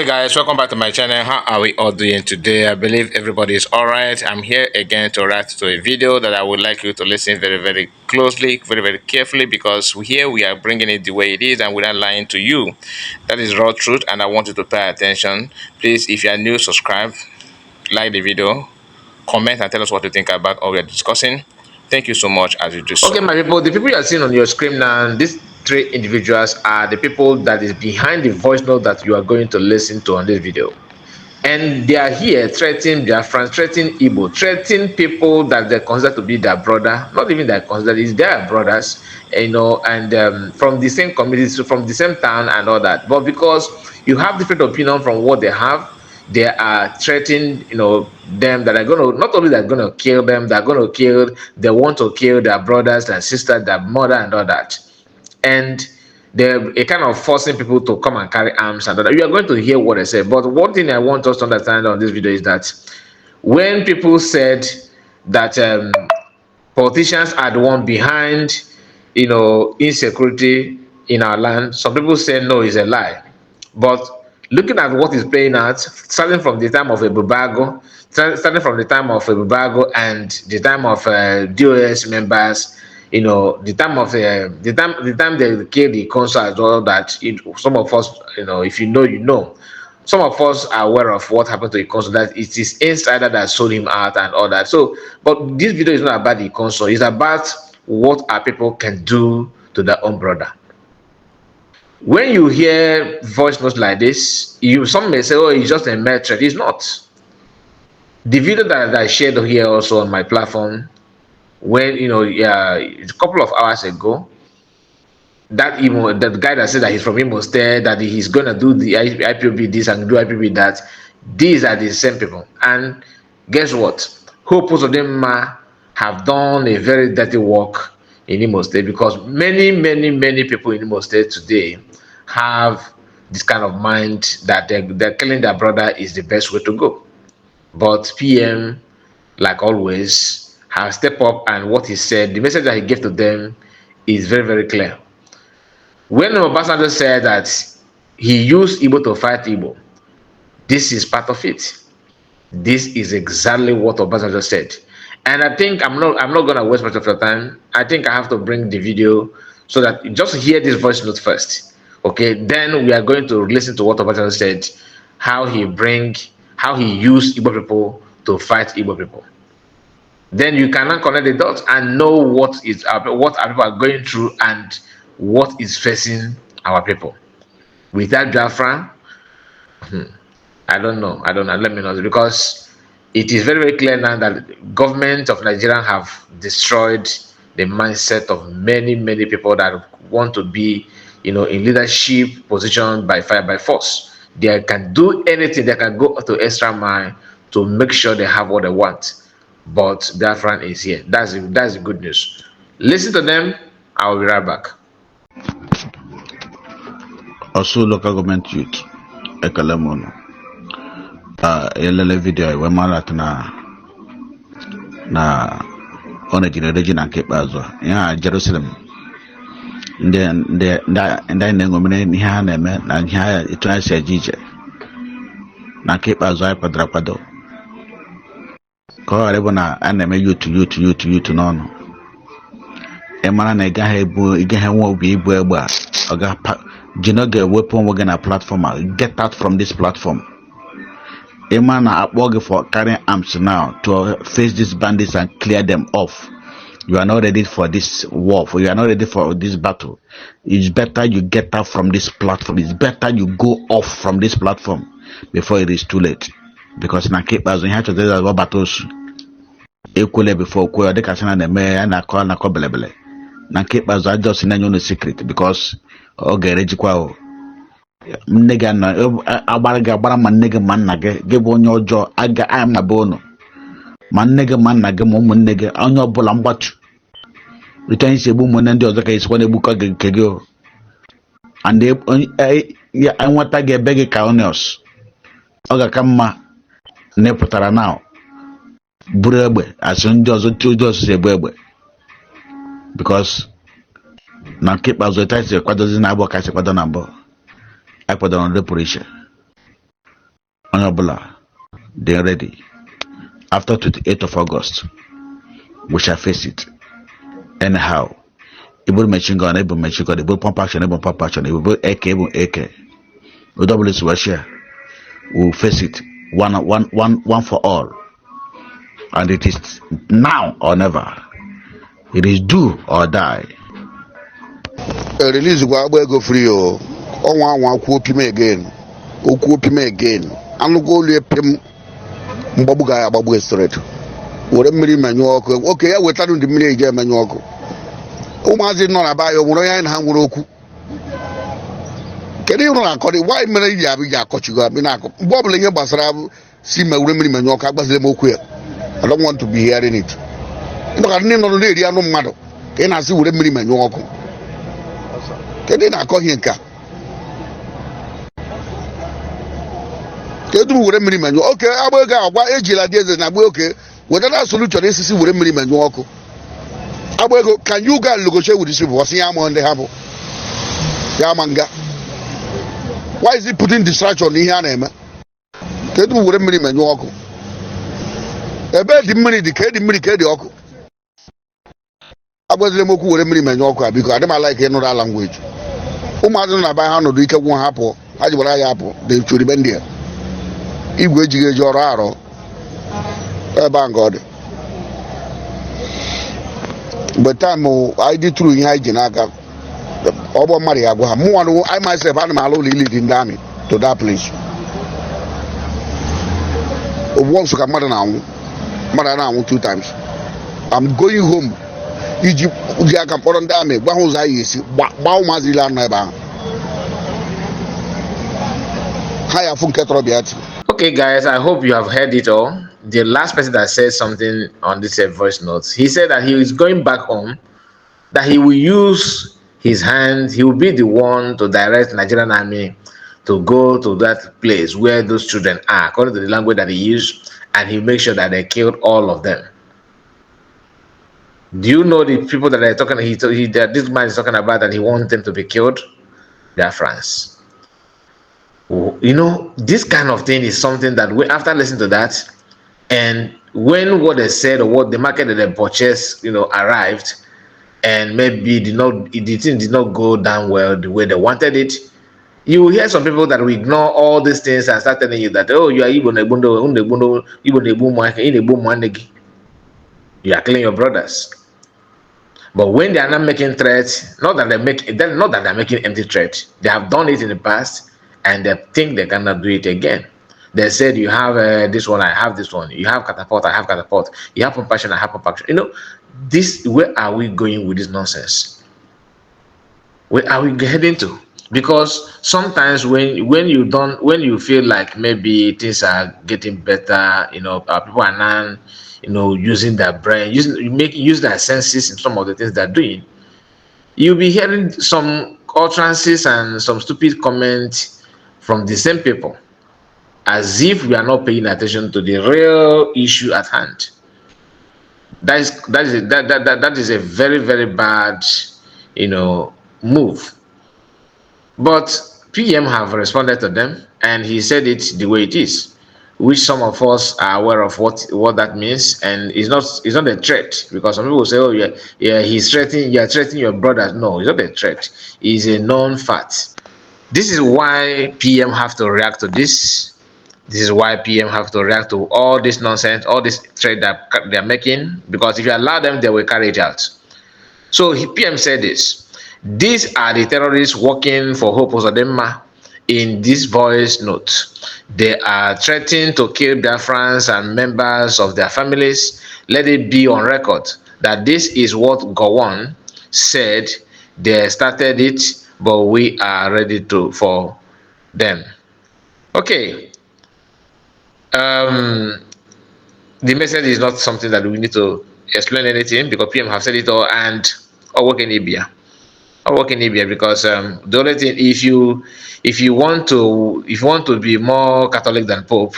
Guys, welcome back to my channel. How are we all doing today? I believe everybody is all right. I'm here again to react to a video that I would like you to listen very closely, very carefully, because here we are bringing it the way it is and we're not lying to you. That is raw truth, and I want you to pay attention. Please, if you are new, subscribe, like the video, comment and tell us what you think about what we are discussing. Thank you so much as you do so. Okay, my people, the people you are seeing on your screen now, these three individuals are the people that is behind the voice note that you are going to listen to on this video. And they are here threatening Biafrans, threatening Igbo, threatening people that they consider to be their brother, not even that consider, it's their brothers, and from the same community, from the same town and all that. But because you have different opinion from what they have, they are threatening, them that are going to, not only they're going to kill them, they're going to kill, they want to kill their brothers and sisters, their mother and all that. And they're a kind of forcing people to come and carry arms and all that. You are going to hear what I said. But one thing I want us to understand on this video is that when people said that politicians are the one behind, insecurity in our land, some people say no, it's a lie. But looking at what is playing out, starting from the time of Ebubago, starting from the time of Ebubago and the time of DOS members, the time of the time they killed the consul as well, that some of us, if you know, you know. Some of us are aware of what happened to the consul, that it is insider that sold him out and all that. So, but this video is not about the consul, it's about what our people can do to their own brother. When you hear voice notes like this, some may say, oh, it's just a mere threat. It's not. The video that I shared here also on my platform, when a couple of hours ago, that guy that said that he's from Imo State, that he's gonna do the IPOB this and do IPOB that, these are the same people. And guess what? Hope of them have done a very dirty work in Imo State, because many people in Imo State today have this kind of mind that they're killing their brother is the best way to go. But PM, like always, has stepped up, and what he said, the message that he gave to them is very clear. When Obasanjo said that he used Igbo to fight Igbo, this is part of it. This is exactly what Obasanjo said. And I think I'm not gonna waste much of your time. I think I have to bring the video so that you just hear this voice note first. Okay, then we are going to listen to what Obasanjo said, how he used Igbo people to fight Igbo people. Then you cannot connect the dots and know what our people are going through and what is facing our people. Without Biafra, I don't know. Let me know, because it is very clear now that the government of Nigeria have destroyed the mindset of many people that want to be, in leadership position by fire by force. They can do anything. They can go to extra mile to make sure they have what they want. But Biafra is here. That's the good news. Listen to them. I will be right back. Also, local government youth, Ekalemono. Elele video we marat na ona jina na kebazo ya Jerusalem nde ngomene ni ha na eme na ha itu na sejije na kebazo ai padrapado ko arebo na aneme youth no e mara na ga ha nwa obi ibu egba oga jinoge weapon we na platform, get out from this platform. A man are working for carrying arms now to face these bandits and clear them off. You are not ready for this war. You are not ready for this battle. It's better you get out from this platform. It's better you go off from this platform before it is too late. Because na keep as we have to do that battles equally before they can the mayor and call belebele. Na keep as I just in no secret, because rejikwao nega na agbara ma nega man na ge bụ onye ọjọọ aga am na bono ma nega man na ge ma ụmụ nega onye ọbụla mgbatu return isi egbu ụmụ ndị ọzọ ka isi kwa na-egbu ka nke gị and ya nwata ga ebe gị ka onions ọ ga ka mma na pụtara now buru egbe asị ndị ọzọ si egbu egbe, because na keep as we try to kwadozi na abụọ ka si kwado na mbọ I put on the pressure. Onabula, they're ready. After 28th of August, we shall face it. Anyhow, Ibu machine gun, Ibu pump action, Ibu AK. We double it, we'll face it one for all. And it is now or never. It is do or die. Release go free o. One ku pime again. Oku pime again. Anu go le pim mbabu ga agbabu straight. Wore mmiri manyu oku. Okay, ya weta ndi mmiri eje manyu oku. Umazi no na ba yo woro yan ha nworo oku. Kedu unu akọrị why mere ji abi ja akọchigo abi na akọ. Mgbe ọbụla ihe gbasara si ma wure mmiri manyu oku agbazile m okwu ya. I don't want to be hearing it. Ndo ka nne no na eri anu mmadụ. Ka ị na-asị wure mmiri manyu oku. Kedu na akọ ihe nka? Kedu wure mmiri manyu? Okay, agba ego agwa ejila dị eze na agba okay. Wetara solution esisi wure mmiri manyu ọkụ. Agba ego, can you go and negotiate with these people? What's ya man they have? Ya manga. Why is he putting distraction in here na-eme? Kedu wure mmiri manyu ọkụ? Ebe dị mmiri dị ka dị mmiri ka dị ọkụ. Agbazile m okwu wure mmiri manyu ọkụ a biko adị m like ịnụrụ language. Ụmụazị na ba ha nọdụ ike gwụ ha pụọ. Ha jigbara ya apụ. They should be there. Igwe ejighị eji ọrụ arọ ebe a nga ọ dị mgbe taịmụ anyị dị tụrụ ihe anyị ji n'aka ọgbọ mmadụ ya gwa ha mụ nwanụ I myself ana m alụ ụlọ ilidi ndị amị to that place ogbuọ nsọ ka mmadụ na-anwụ mmadụ na-anwụ 2 times I'm going home iji ji aka mkpọrọ ndị amị gwa ha ụzọ anyị esi gbaa ụmụazị ile anọ ebe ahụ ha ya afụ nke tọrọ bịa tiri. Okay, guys, I hope you have heard it all. The last person that said something on this voice note, he said that he is going back home, that he will use his hands, he will be the one to direct Nigerian army to go to that place where those children are, according to the language that he used, and he make sure that they killed all of them. Do you know the people that are talking? That this man is talking about that he wants them to be killed? Biafrans. You know, this kind of thing is something that after listening to that, and when what they said or what the market that they purchased, you know, arrived, and maybe the thing did not go down well the way they wanted it, you will hear some people that will ignore all these things and start telling you that, oh, you are you are killing your brothers. But when they are not making threats, not that they're making empty threats, they have done it in the past. And they think they cannot do it again. They said, you have this one, I have this one. You have catapult, I have catapult. You have compassion, I have compassion. You know, where are we going with this nonsense? Where are we heading to? Because sometimes when you feel like maybe things are getting better, you know, people are not, you know, using their brain, use their senses in some of the things they're doing. You'll be hearing some utterances and some stupid comments from the same people, as if we are not paying attention to the real issue at hand. That is a very, very bad, you know, move. But PM have responded to them, and he said it the way it is, which some of us are aware of what that means, and it's not a threat, because some people say, oh yeah, he's threatening, you're threatening your brothers. No, it's not a threat. It's a known fact. This is why PM have to react to this. This is why PM have to react to all this nonsense, all this threat that they're making, because if you allow them, they will carry it out. So PM said this. These are the terrorists working for Hope Uzodinma. In this voice note, they are threatening to kill Biafrans and members of their families. Let it be on record that this is what K1ll said. They started it, but we are ready for them. Okay. The message is not something that we need to explain anything, because PM have said it all, and work in Libya. Because the only thing, if you want to be more Catholic than Pope,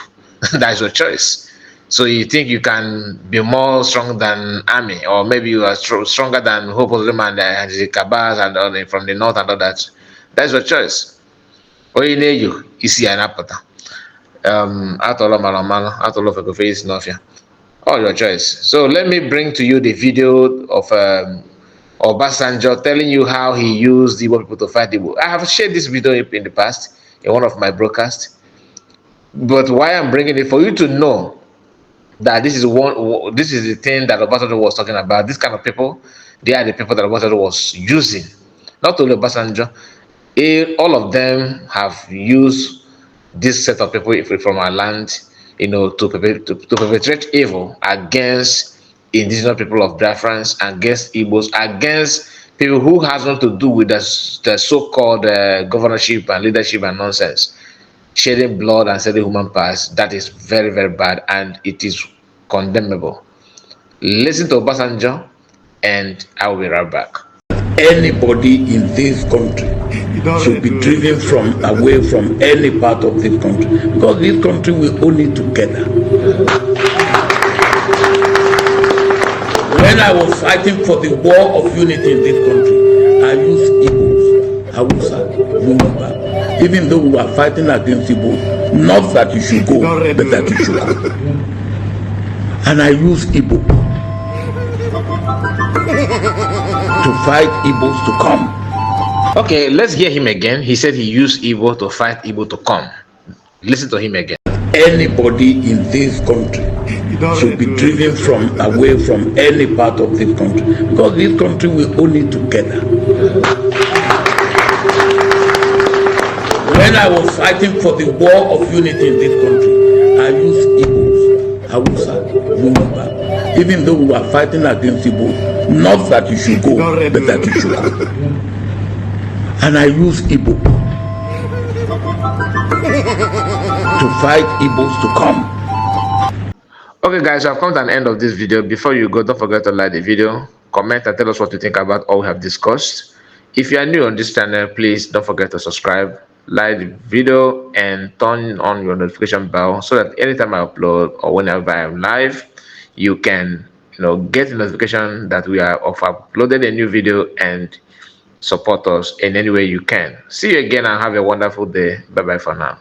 that's your choice. So you think you can be more strong than army, or maybe you are stronger than Hope of the Man and the Kabas and all from the north and all that. That's your choice. Atolo Malamala, Atolo Fekoface Nofia. All your choice. So let me bring to you the video of Obasanjo telling you how he used Igbo people to fight Igbo. I have shared this video in the past in one of my broadcasts, but why I'm bringing it for you to know that this is the thing that Obasanjo was talking about. This kind of people, they are the people that Obasanjo was using. Not only Obasanjo, all of them have used this set of people from our land, to perpetrate evil against indigenous people of Biafrans, against Igbos, against people who has nothing to do with the so-called governorship and leadership and nonsense. Shedding blood and shedding human parts, that is very, very bad, and it is condemnable. Listen to Obasanjo, and I will be right back. Anybody in this country should be driven away from any part of this country, because this country will own it together. When I was fighting for the war of unity in this country, I used Igbos, Hausa, Yoruba, even though we were fighting against Igbo, not that you should go, but that you should go. And I used Igbo to fight Igbos to come. Okay, let's hear him again. He said he used Igbo to fight Igbo to come. Listen to him again. Anybody in this country should be driven away from any part of this country, because this country will own it together. When I was fighting for the war of unity in this country, I used Igbos, Hausa, Yoruba, even though we were fighting against Igbo, not that you should go, but that you should go. And I used Igbo to fight Igbos to come. Okay guys, I've come to an end of this video. Before you go, don't forget to like the video, comment and tell us what you think about all we have discussed. If you are new on this channel, please don't forget to subscribe, like the video, and turn on your notification bell so that anytime I upload or whenever I am live, you can get the notification that we have uploaded a new video and support us in any way you can. See you again and have a wonderful day. Bye bye for now.